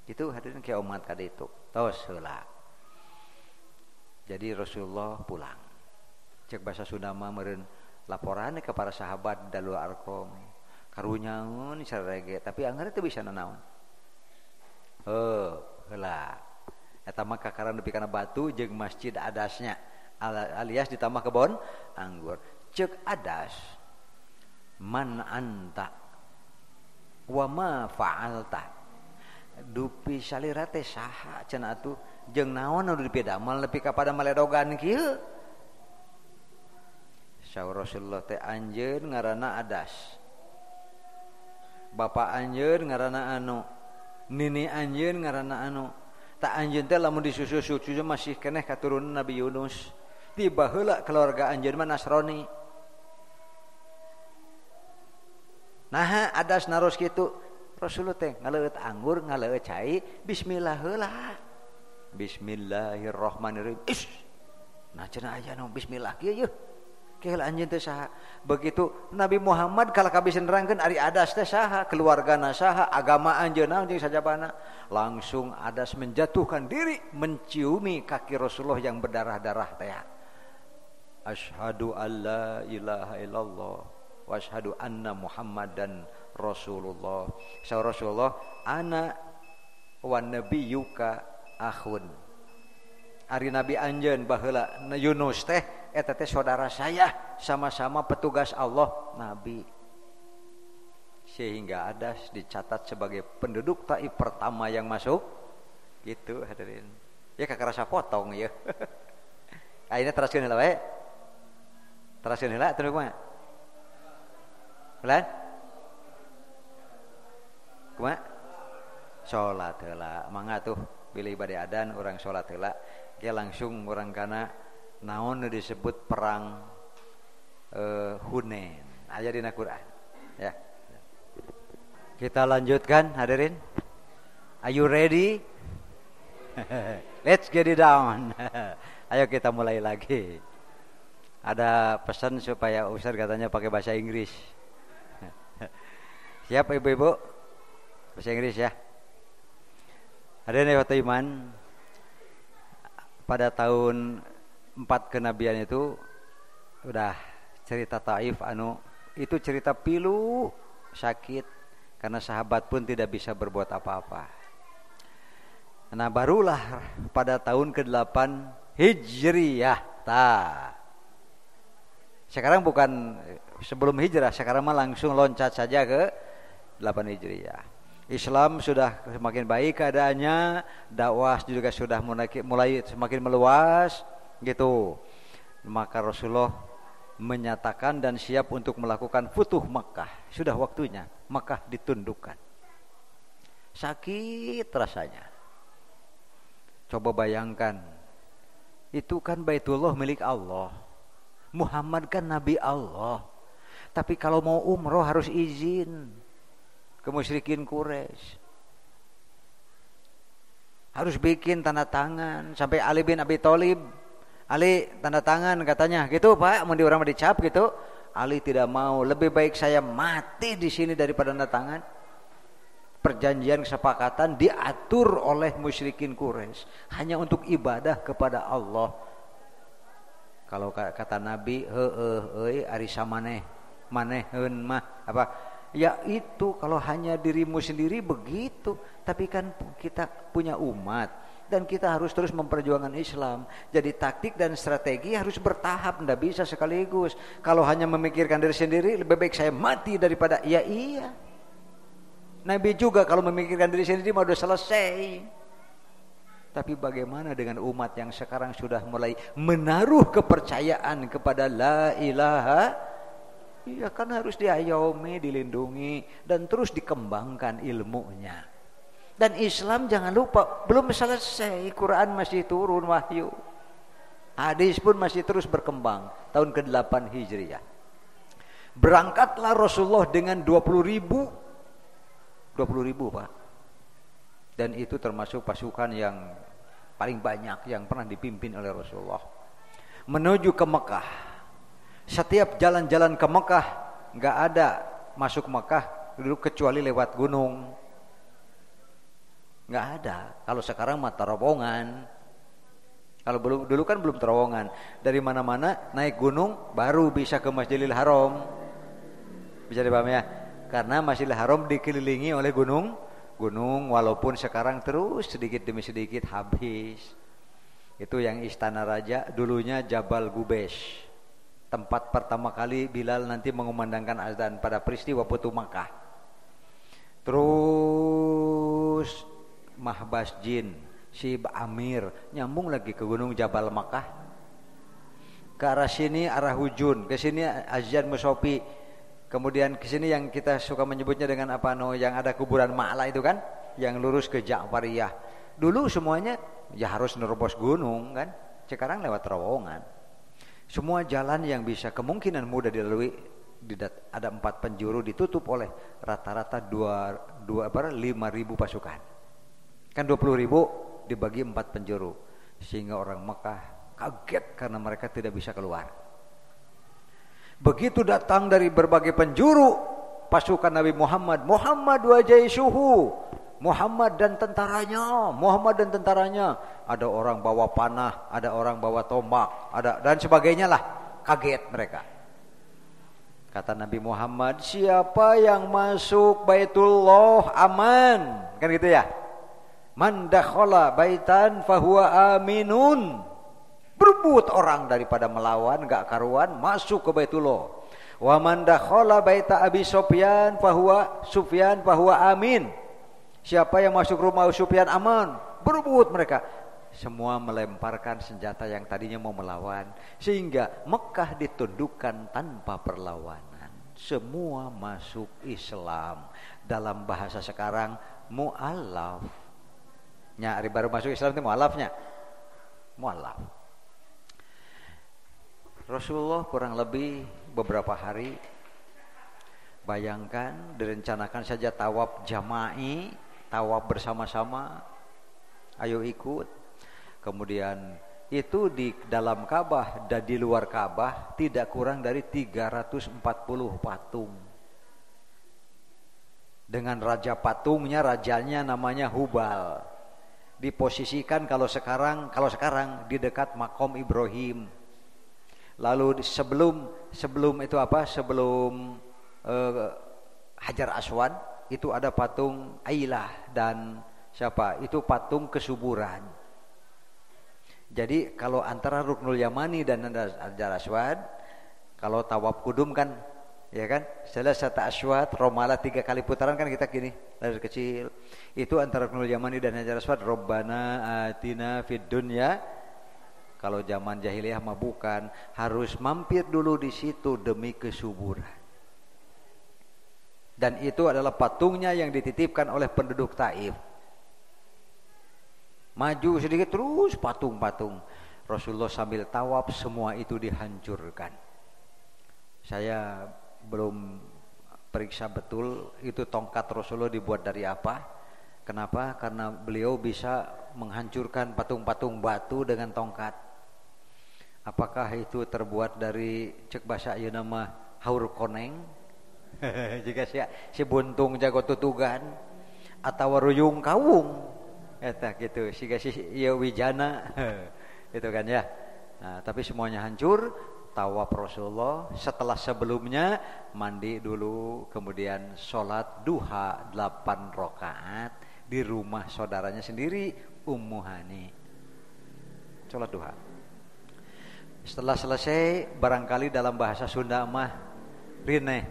Speaker 1: Kitu hadirin ke umat kaditu. Tos heula. Jadi Rasulullah pulang. Cek bahasa Sunda mah meureun laporan ke para sahabat Dalul Arqam. Karunyaun sarege tapi anggar teu bisa nanaon. Heula. Eta mah kakaran nepi kana batu jeung Masjid Adasnya alias ditambah kebon anggur. Ceuk Adas. Man anta wa ma fa'alta. Dupi salira teh saha cenah atuh jeung naon anu dipidamel nepi ka pada maledogan kieu. Saur Rasulullah teh anjeun ngaranna Adas. Bapa anjeun ngaranna anu, nini anjeun ngaranna anu. Tak anjeun teh lamun disusu-susu masih keneh katurunan Nabi Yunus. Tiba heula keluarga anjeun mah Nasrani. Nah, Adas naros kitu. Rasulullah teh ngaleueut anggur, ngaleueut cai, bismillah heula. Bismillahirrahmanirrahim. Nah cenah aya nu bismillah kieu yeuh. Keheula anjeun teh saha? Begitu Nabi Muhammad kala kabisen nerangkeun ari Adas teh saha, keluargana saha, agama anjeunna jeung sajabana. Langsung Adas menjatuhkan diri menciumi kaki Rasulullah yang berdarah-darah teh. Asyhadu alla ilaha illallah wa asyhadu anna Muhammadan Rasulullah. Saur Rasulullah, ana wa nabiyyuka akhun. Ari Nabi anjeun baheula Yunus teh eta teh saudara saya, sama-sama petugas Allah Nabi. Sehingga Adas dicatat sebagai penduduk Taif pertama yang masuk. Gitu hadirin. Ya kakarasa potong ya. Ayeuna teraskeun heula we. Teraskeun heula atuh kumaha? Ulan? Kumaha? Salat heula. Mangga tuh bilih bade adan urang salat heula. Ge langsung urang kana naon disebut perang Hunain. Aya dina Quran. Ya. Kita lanjutkan hadirin. Are you ready? Let's get it down. Ayo kita mulai lagi. Ada pesan supaya Ustaz katanya pakai bahasa Inggris. Siap ibu-ibu? Bahasa Inggris ya. Hadirin yang iman, pada tahun 4 kenabian itu udah cerita Taif anu itu cerita pilu sakit karena sahabat pun tidak bisa berbuat apa-apa. Nah barulah pada tahun ke-8 Hijriyah. Sekarang bukan sebelum hijrah, sekarang mah langsung loncat saja ke 8 Hijriyah. Islam sudah semakin baik keadaannya, dakwah juga sudah mulai semakin meluas gitu. Maka Rasulullah menyatakan dan siap untuk melakukan futuh Makkah. Sudah waktunya Makkah ditundukkan. Sakit rasanya. Coba bayangkan, itu kan Baitullah milik Allah. Muhammad kan Nabi Allah. Tapi kalau mau umroh harus izin ke musyrikin Quraisy. Harus bikin tanda tangan. Sampai Ali bin Abi Thalib, Ali tanda tangan katanya, gitu Pak, mau di orang dicap gitu. Ali tidak mau, lebih baik saya mati di sini daripada tanda tangan. Perjanjian kesepakatan diatur oleh musyrikin Quraisy hanya untuk ibadah kepada Allah. Kalau kata Nabi, heueuh ari samaneh maneheun mah apa? Ya itu kalau hanya dirimu sendiri begitu. Tapi kan kita punya umat dan kita harus terus memperjuangkan Islam. Jadi taktik dan strategi harus bertahap, tidak bisa sekaligus. Kalau hanya memikirkan diri sendiri, lebih baik saya mati daripada iya. Nabi juga kalau memikirkan diri sendiri mah udah selesai. Tapi bagaimana dengan umat yang sekarang sudah mulai menaruh kepercayaan kepada la ilaha, iya kan harus diayomi, dilindungi dan terus dikembangkan ilmunya. Dan Islam jangan lupa belum selesai, Quran masih turun wahyu. Hadis pun masih terus berkembang. Tahun ke-8 Hijriah. Berangkatlah Rasulullah dengan 20.000 Pak. Dan itu termasuk pasukan yang paling banyak yang pernah dipimpin oleh Rasulullah. Menuju ke Mekah. Setiap jalan-jalan ke Mekah enggak ada masuk Mekah dulu kecuali lewat gunung. Enggak ada. Kalau sekarang mah terowongan. Kalau dulu kan belum terowongan. Dari mana-mana naik gunung baru bisa ke Masjidil Haram. Bisa dipahami ya? Karena Masjidil Haram dikelilingi oleh gunung walaupun sekarang terus sedikit demi sedikit habis. Itu yang Istana Raja, dulunya Jabal Gubes. Tempat pertama kali Bilal nanti mengumandangkan azan pada peristiwa Futuh Makkah. Terus Mahbas Jin, Syib Amir nyambung lagi ke gunung Jabal Makkah. Ke arah sini arah Hujun, ke sini Azan Musofi. Kemudian ke sini yang kita suka menyebutnya dengan apa yang ada kuburan Ma'la itu kan, yang lurus ke Ja'fariyah. Dulu semuanya ya harus nerobos gunung kan. Sekarang lewat terowongan. Semua jalan yang bisa kemungkinan mudah dilalui ada 4 penjuru ditutup oleh rata-rata 5.000 pasukan. Kan 20.000 dibagi 4 penjuru. Sehingga orang Mekah kaget karena mereka tidak bisa keluar. Begitu datang dari berbagai penjuru pasukan Nabi Muhammad wa jaisuhu, Muhammad dan tentaranya. Ada orang bawa panah, ada orang bawa tombak, ada dan sebagainya lah. Kaget mereka. Kata Nabi Muhammad, siapa yang masuk Baitullah aman, kan gitu ya. Man dakhala baitan fahuwa aminun. Berebut orang daripada melawan gak karuan masuk ke Baitullah. Wa man dakhala baita Abi Sufyan fahuwa amin. Siapa yang masuk rumah Abu Sufyan aman. Berebut mereka. Semua melemparkan senjata yang tadinya mau melawan, sehingga Mekah ditundukkan tanpa perlawanan. Semua masuk Islam. Dalam bahasa sekarang mu'alaf. Nyari baru masuk Islam itu mu'alafnya. Mu'alaf. Rasulullah kurang lebih beberapa hari, bayangkan direncanakan saja tawaf jama'i, tawaf bersama-sama, ayo ikut. Kemudian itu di dalam Ka'bah dan di luar Ka'bah tidak kurang dari 340 patung. Dengan raja patungnya, rajanya namanya Hubal. Diposisikan kalau sekarang di dekat makom Ibrahim. Lalu sebelum itu apa? Sebelum Hajar Aswad itu ada patung Ailah dan siapa? Itu patung kesuburan. Jadi kalau antara Ruknul Yamani dan Hajar Aswad, kalau tawaf kudum kan, ya kan? Salasata Aswad, Romala 3 kali putaran kan kita gini, dari kecil. Itu antara Ruknul Yamani dan Hajar Aswad, Rabbana atina fid dunya. Kalau zaman jahiliyah mah bukan, harus mampir dulu di situ demi kesuburan. Dan itu adalah patungnya yang dititipkan oleh penduduk Taif. Maju sedikit terus patung-patung. Rasulullah sambil tawaf semua itu dihancurkan. Saya belum periksa betul itu tongkat Rasulullah dibuat dari apa. Kenapa? Karena beliau bisa menghancurkan patung-patung batu dengan tongkat. Apakah itu terbuat dari cek bahasa ieu nama haur koneng? Jika si buntung jago tutugan atau ruyung kawung eta gitu, siga si ieu wijana gitu kan ya. Nah, tapi semuanya hancur. Tawaf Rasulullah setelah sebelumnya mandi dulu, kemudian sholat duha 8 rakaat di rumah saudaranya sendiri Ummu Hani. Sholat duha. Setelah selesai, barangkali dalam bahasa Sunda mah rineh.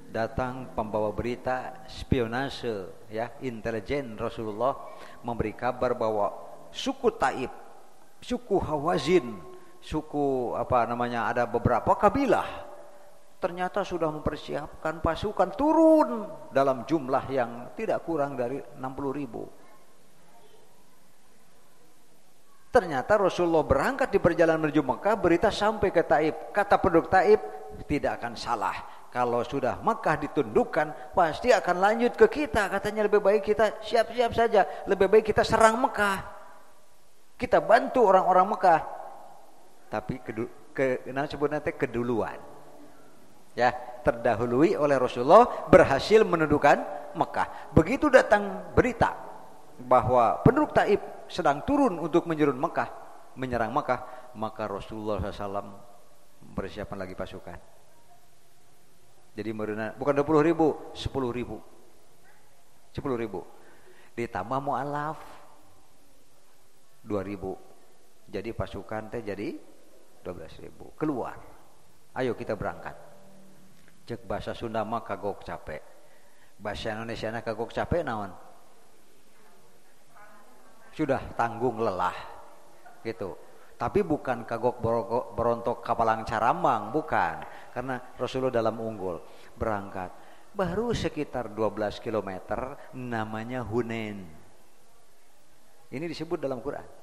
Speaker 1: datang pembawa berita spionase ya, intelijen Rasulullah memberi kabar bahwa suku Taif, suku Hawazin, suku ada beberapa kabilah ternyata sudah mempersiapkan pasukan turun dalam jumlah yang tidak kurang dari 60.000. Ternyata Rasulullah berangkat di perjalanan menuju Mekah, berita sampai ke Taif. Kata penduduk Taif, tidak akan salah. Kalau sudah Mekah ditundukkan, pasti akan lanjut ke kita. Katanya lebih baik kita siap-siap saja. Lebih baik kita serang Mekah. Kita bantu orang-orang Mekah. Tapi sebutnya keduluan. Ya, terdahului oleh Rasulullah, berhasil menundukkan Mekah. Begitu datang berita bahwa penduduk Taif sedang turun untuk menyerang Mekah, maka Rasulullah SAW mempersiapkan lagi pasukan. Jadi bukan 20.000, 10.000. 10.000. Ditambah mu'alaf 2.000. Jadi pasukan jadi 12.000. Keluar. Ayo kita berangkat. Cek bahasa Sunda mah kagok capek. Bahasa Indonesia na kagok capek naon? Sudah tanggung lelah gitu. Tapi bukan kagok berontok kapalang carambang, bukan. Karena Rasulullah dalam unggul berangkat baru sekitar 12 km, namanya Hunain. Ini disebut dalam Quran.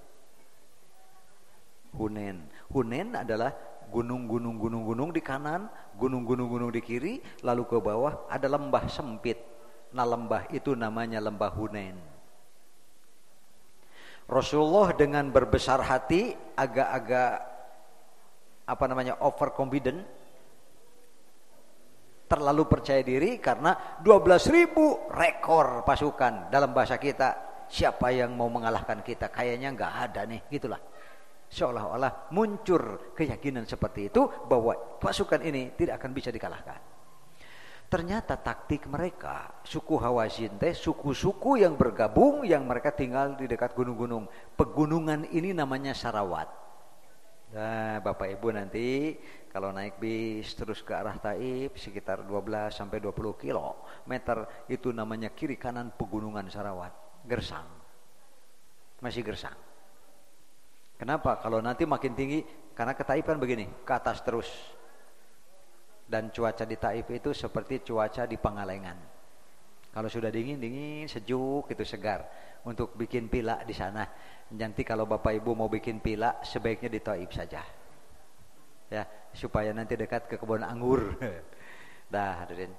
Speaker 1: Hunain adalah gunung-gunung di kanan, gunung-gunung di kiri, lalu ke bawah ada lembah sempit. Nah, lembah itu namanya lembah Hunain. Rasulullah dengan berbesar hati, agak-agak overconfident, terlalu percaya diri karena 12.000 rekor pasukan. Dalam bahasa kita, siapa yang mau mengalahkan kita? Kayaknya nggak ada nih, gitulah. Seolah-olah muncul keyakinan seperti itu bahwa pasukan ini tidak akan bisa dikalahkan. Ternyata taktik mereka, suku Hawazin suku-suku yang bergabung, yang mereka tinggal di dekat gunung-gunung. Pegunungan ini namanya Sarawat. Nah, Bapak Ibu nanti kalau naik bis terus ke arah Taif sekitar 12 sampai 20 kilometer, itu namanya kiri kanan pegunungan Sarawat. Gersang. Masih gersang. Kenapa? Kalau nanti makin tinggi, karena ke Taif kan begini, ke atas terus. Dan cuaca di Taif itu seperti cuaca di Pangalengan. Kalau sudah dingin, sejuk, itu segar. Untuk bikin pila di sana. Nanti kalau Bapak Ibu mau bikin pila, sebaiknya di Taif saja. Ya, supaya nanti dekat ke kebun anggur. Dah, hadirin.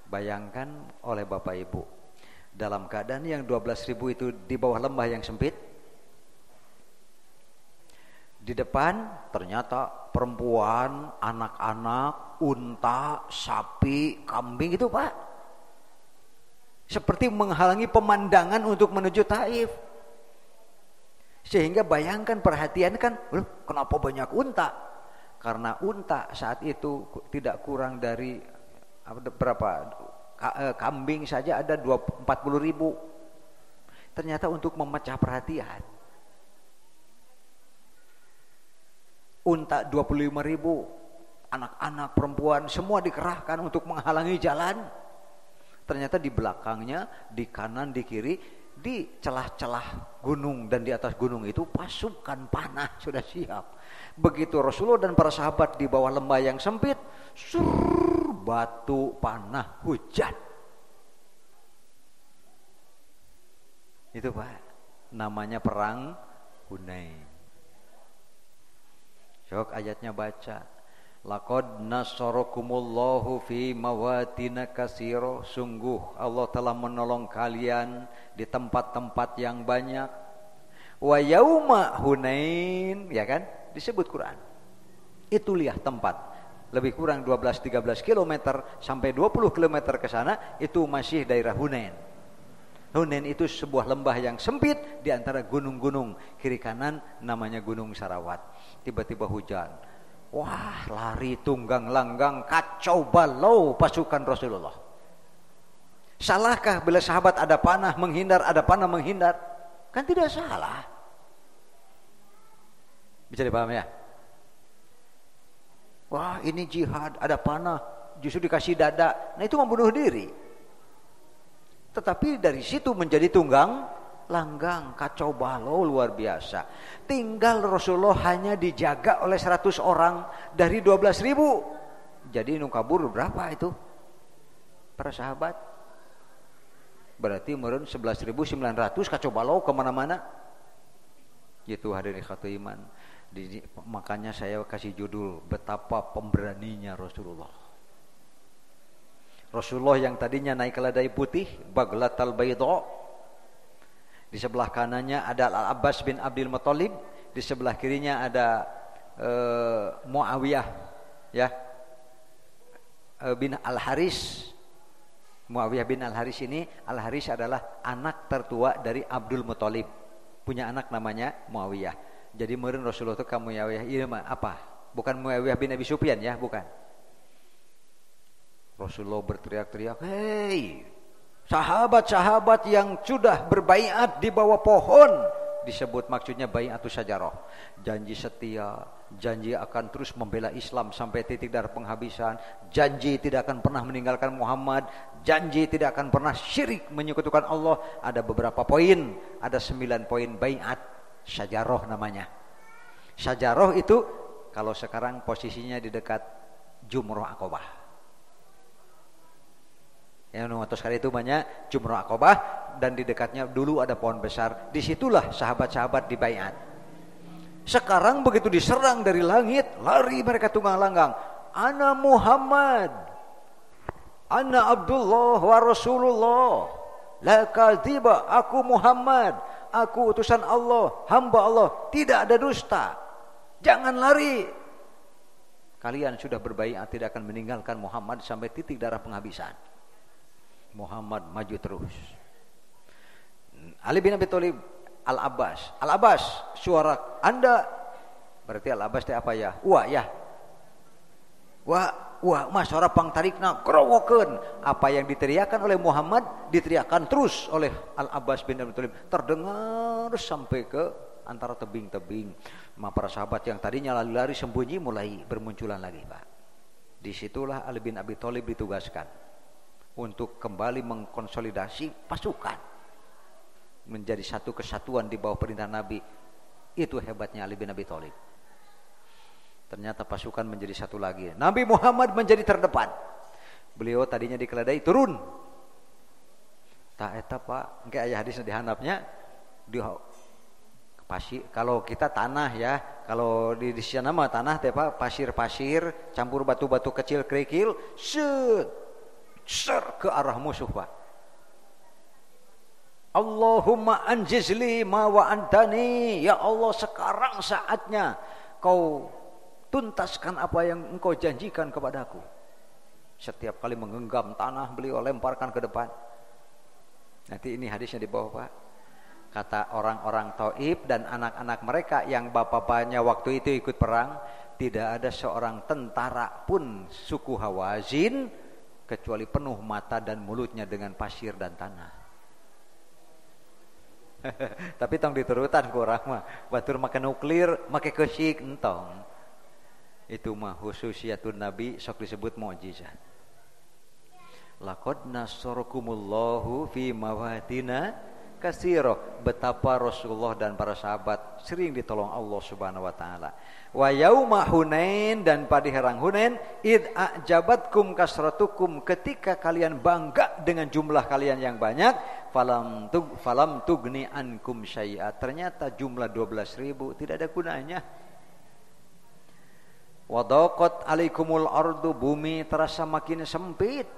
Speaker 1: Bayangkan oleh Bapak Ibu, dalam keadaan yang 12.000 itu di bawah lembah yang sempit, di depan ternyata perempuan, anak-anak, unta, sapi, kambing itu Pak. Seperti menghalangi pemandangan untuk menuju Taif. Sehingga bayangkan, perhatian kan, kenapa banyak unta? Karena unta saat itu tidak kurang dari kambing saja ada 40.000. Ternyata untuk memecah perhatian. Unta 25.000, anak-anak, perempuan semua dikerahkan untuk menghalangi jalan. Ternyata di belakangnya, di kanan, di kiri, di celah-celah gunung dan di atas gunung itu pasukan panah sudah siap. Begitu Rasulullah dan para sahabat di bawah lembah yang sempit, batu panah hujan. Itu Pak, namanya perang Hunain. Sok ayatnya baca. Laqad nasarakumullahu fi mawatina katsira. Sungguh Allah telah menolong kalian di tempat-tempat yang banyak. Wa yauma Hunain, ya kan? Disebut Quran. Itu lihat tempat. Lebih kurang 12-13 km sampai 20 km ke sana itu masih daerah Hunain. Hunain itu sebuah lembah yang sempit di antara gunung-gunung. Kiri kanan namanya Gunung Sarawat. Tiba-tiba hujan. Wah, lari tunggang langgang, kacau balau pasukan Rasulullah. Salahkah bila sahabat ada panah menghindar, ada panah menghindar? Kan tidak salah. Bisa dipahami ya? Wah, ini jihad, ada panah. justru dikasih dada. Nah itu membunuh diri. Tetapi dari situ menjadi tunggang langgang, kacau balau luar biasa. Tinggal Rasulullah hanya dijaga oleh 100 orang dari 12.000. Jadi nu kabur berapa itu? Para sahabat. Berarti meureun 11.900 kacau balau kemana-mana. Gitu hadirin ikhwatu iman. Makanya saya kasih judul betapa pemberaninya Rasulullah. Rasulullah yang tadinya naik keledai putih, baglatal bayda. Di sebelah kanannya ada Al-Abbas bin Abdul Muthalib, di sebelah kirinya ada Muawiyah ya. Bin Al-Haris. Muawiyah bin Al-Haris ini, Al-Haris adalah anak tertua dari Abdul Muthalib. Punya anak namanya Muawiyah. Jadi meureun Rasulullah itu ka Muawiyah ieu mah apa? Bukan Muawiyah bin Abi Sufyan ya, bukan. Rasulullah berteriak-teriak, "Hei, sahabat-sahabat yang sudah berbaiat di bawah pohon." Disebut maksudnya baiatus syajarah. Janji setia, janji akan terus membela Islam sampai titik darah penghabisan, janji tidak akan pernah meninggalkan Muhammad, janji tidak akan pernah syirik menyekutukan Allah. Ada beberapa poin, ada 9 poin baiat syajarah namanya. Syajarah itu kalau sekarang posisinya di dekat Jumrah Aqabah. Yang waktu sekali itu banyak Jumrah Aqabah dan di dekatnya dulu ada pohon besar. Disitulah sahabat-sahabat dibaiat. Sekarang begitu diserang dari langit, lari mereka tunggang langgang. Ana Muhammad, ana Abdullah wa Rasulullah, la kadhiba, aku Muhammad, aku utusan Allah, hamba Allah, tidak ada dusta. Jangan lari. Kalian sudah berbaiat tidak akan meninggalkan Muhammad sampai titik darah penghabisan. Muhammad maju terus. Ali bin Abi Thalib, Al-Abbas. Al-Abbas, suara Anda berarti Al-Abbas teh apa ya? Wah ya. Wah mah suara pangtarikna growokeun. Apa yang diteriakan oleh Muhammad diteriakan terus oleh Al-Abbas bin Abi Thalib. Terdengar sampai ke antara tebing-tebing. Para sahabat yang tadinya lari-lari sembunyi mulai bermunculan lagi, Pak. Disitulah Ali bin Abi Thalib ditugaskan untuk kembali mengkonsolidasi pasukan menjadi satu kesatuan di bawah perintah Nabi. Itu hebatnya Ali bin Abi Thalib. Ternyata pasukan menjadi satu lagi. Nabi Muhammad menjadi terdepan. Beliau tadinya di keledai turun. Tak eta Pak, engke aya hadisna dihandapnya di pasir. Kalau kita tanah ya, kalau di sana mah tanah teh Pak, pasir-pasir campur batu-batu kecil kerikil, ser ke arah musuh Pak. Allahumma anjizli ma wa'antani. Ya Allah, sekarang saatnya kau tuntaskan apa yang engkau janjikan kepadaku. Setiap kali menggenggam tanah beliau lemparkan ke depan. Nanti ini hadisnya di bawah Pak. Kata orang-orang Taif dan anak-anak mereka yang bapak-bapaknya waktu itu ikut perang, tidak ada seorang tentara pun suku Hawazin kecuali penuh mata dan mulutnya dengan pasir dan tanah. Tapi tong diturutan kurang mah, batur make nuklir, make kesik entong. Itu mah khususiyatun Nabi sok disebut mukjizat. Laqad nasarakumullahu fi mawatina katsira. Betapa Rasulullah dan para sahabat sering ditolong Allah Subhanahu wa taala. Wa yauma Hunain, dan pada hari Hunain, id a'jabatkum kasratukum, ketika kalian bangga dengan jumlah kalian yang banyak, falam tugni ankum syai'a, ternyata jumlah 12.000 tidak ada gunanya. Wa daqat alaikumul ardu, bumi terasa makin sempit.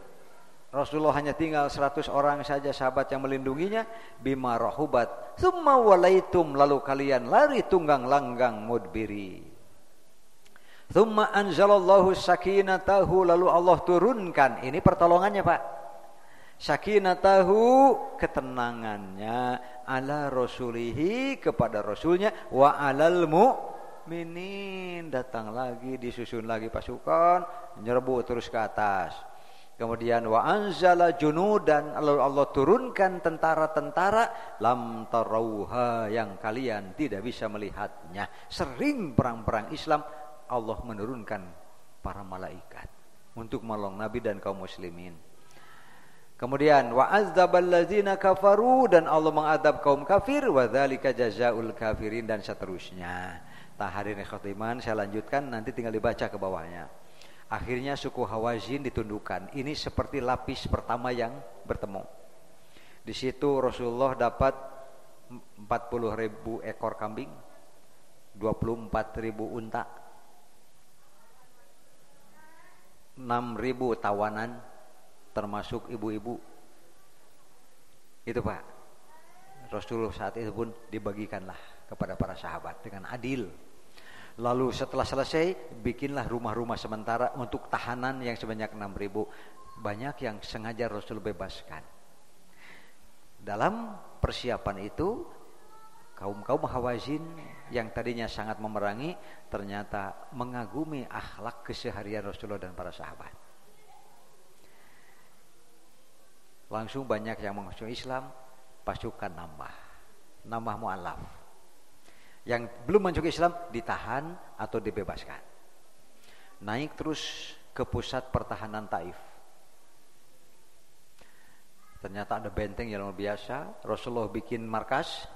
Speaker 1: Rasulullah hanya tinggal 100 orang saja sahabat yang melindunginya. Bima rahubat tsumma walaitum, lalu kalian lari tunggang langgang mudbiri. Tsumma anzalallahu sakinatahu, lalu Allah turunkan, ini pertolongannya Pak, sakinatahu, ketenangannya, ala rasulihi, kepada rasulnya, wa alal mu'minin, datang lagi, disusun lagi pasukan, nyerbu terus ke atas. Kemudian wa anzala junudan, Allah turunkan tentara-tentara, lam tarauha, yang kalian tidak bisa melihatnya. Sering perang-perang Islam Allah menurunkan para malaikat. untuk menolong Nabi dan kaum muslimin. Kemudian wa azzabal ladzina kafaru, dan Allah mengadab kaum kafir, wa dzalika jazaul kafirin, dan seterusnya. Hadirin khotiman, saya lanjutkan, nanti tinggal dibaca ke bawahnya. Akhirnya suku Hawazin ditundukkan. Ini seperti lapis pertama yang bertemu. Di situ Rasulullah dapat 40.000 ekor kambing, 24.000 unta, 6.000 tawanan, termasuk ibu-ibu. Itu Pak, Rasulullah saat itu pun dibagikanlah kepada para sahabat dengan adil. Lalu setelah selesai, bikinlah rumah-rumah sementara untuk tahanan yang sebanyak 6.000. Banyak yang sengaja Rasul bebaskan. Dalam persiapan itu, kaum-kaum Hawazin yang tadinya sangat memerangi, ternyata mengagumi akhlak keseharian Rasulullah dan para sahabat. Langsung banyak yang masuk Islam, pasukan nambah mu'alaf. Yang belum masuk Islam ditahan atau dibebaskan. Naik terus ke pusat pertahanan Taif. Ternyata ada benteng yang luar biasa. Rasulullah bikin markas,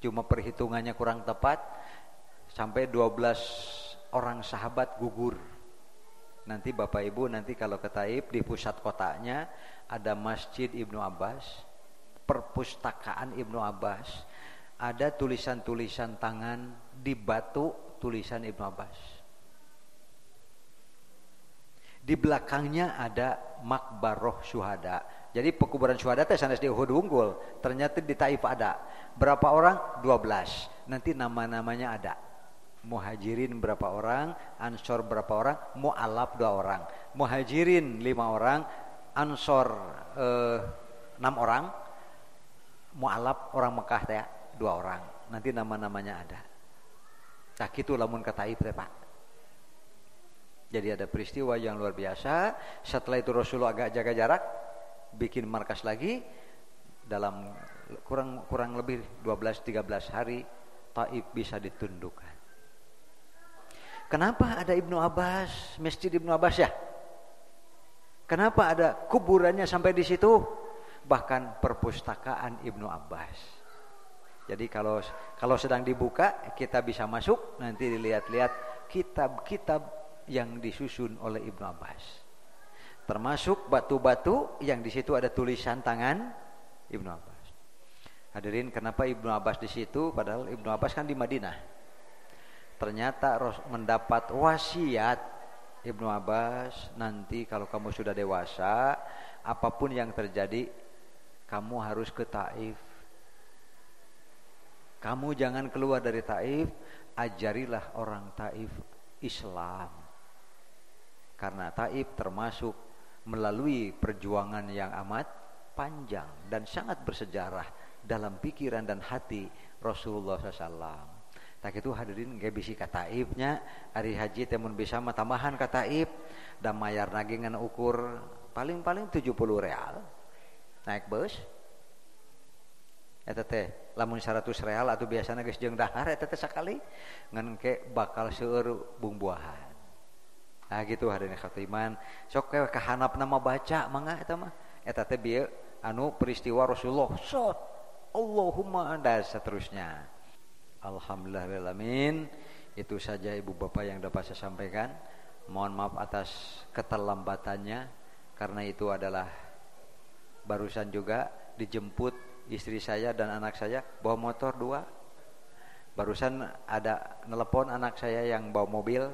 Speaker 1: cuma perhitungannya kurang tepat, sampai 12 orang sahabat gugur. Nanti Bapak Ibu, nanti kalau ke Taif, di pusat kotanya ada Masjid Ibnu Abbas, perpustakaan Ibnu Abbas, ada tulisan-tulisan tangan di batu, tulisan Ibnu Abbas. Di belakangnya ada makbaroh syuhada. Jadi pekuburan syuhada teh sanes di Uhud unggul. Ternyata di Taif ada. Berapa orang? 12. Nanti nama-namanya ada. Muhajirin berapa orang, Ansor berapa orang, Mu'alaf 2 orang. Muhajirin 5 orang, Ansor 6 orang, Mu'alaf orang Mekah teh 2 orang. Nanti nama-namanya ada. Nah gitu lamun ke Taif teh Pak. Jadi ada peristiwa yang luar biasa. Setelah itu Rasulullah agak jaga jarak, bikin markas lagi. Dalam kurang lebih 12-13 hari Taif bisa ditundukkan. Kenapa ada Ibnu Abbas, Masjid Ibnu Abbas ya? Kenapa ada kuburannya sampai di situ? Bahkan perpustakaan Ibnu Abbas. Jadi kalau sedang dibuka, kita bisa masuk, nanti dilihat-lihat kitab-kitab yang disusun oleh Ibnu Abbas. Termasuk batu-batu yang di situ ada tulisan tangan Ibnu Abbas. Hadirin, kenapa Ibnu Abbas di situ? Padahal Ibnu Abbas kan di Madinah. Ternyata mendapat wasiat Ibnu Abbas, nanti kalau kamu sudah dewasa, apapun yang terjadi, kamu harus ke Taif. Kamu jangan keluar dari Taif, ajarilah orang Taif Islam. Karena Taif termasuk melalui perjuangan yang amat panjang dan sangat bersejarah dalam pikiran dan hati Rasulullah SAW. Tak itu hadirin gak bisi ka Taifnya, hari haji temun bisa mah tambahan ka Taif, dan mayar nagingan ukur paling-paling 70 real. Naik bus. Eta teh lamun 100 real atau biasana geus jeung dahar eta teh sakali ngan ke bakal seueur bungbuahan. Nah gitu hadirin khatiman, sok we kahanap nama baca mangga eta mah. Eta teh bieu anu peristiwa Rasulullah Allahumma dan seterusnya. Alhamdulillahirrahmanirrahim. Itu saja ibu bapak yang dapat saya sampaikan. Mohon maaf atas keterlambatannya, karena itu adalah barusan juga dijemput istri saya dan anak saya bawa motor 2. Barusan ada nelpon anak saya yang bawa mobil,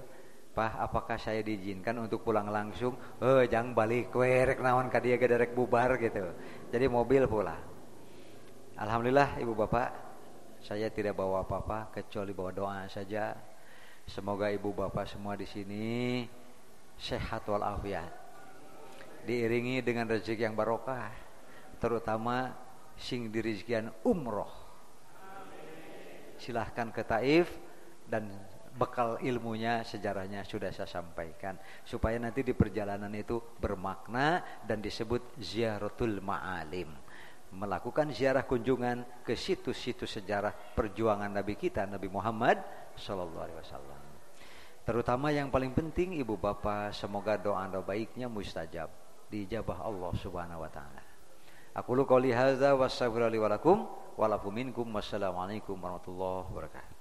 Speaker 1: Pak, apakah saya diizinkan untuk pulang langsung? Jangan balik werek naon ka dieu ge derek bubar gitu. Jadi mobil pula. Alhamdulillah ibu bapak, saya tidak bawa apa-apa kecuali bawa doa saja. Semoga ibu bapak semua di sini sehat walafiat, diiringi dengan rezeki yang barokah, terutama sing dirizikian umroh. Silahkan ke Taif, dan bekal ilmunya, sejarahnya sudah saya sampaikan, supaya nanti di perjalanan itu bermakna dan disebut ziaratul ma'alim, melakukan ziarah kunjungan ke situs-situs sejarah perjuangan Nabi kita, Nabi Muhammad SAW. Terutama yang paling penting ibu bapak, semoga doa-doa baiknya mustajab, diijabah Allah Subhanahu wa taala. Aku qouli hadza wassalamu alaikum wa lakum minkum wassalamualaikum warahmatullahi wabarakatuh.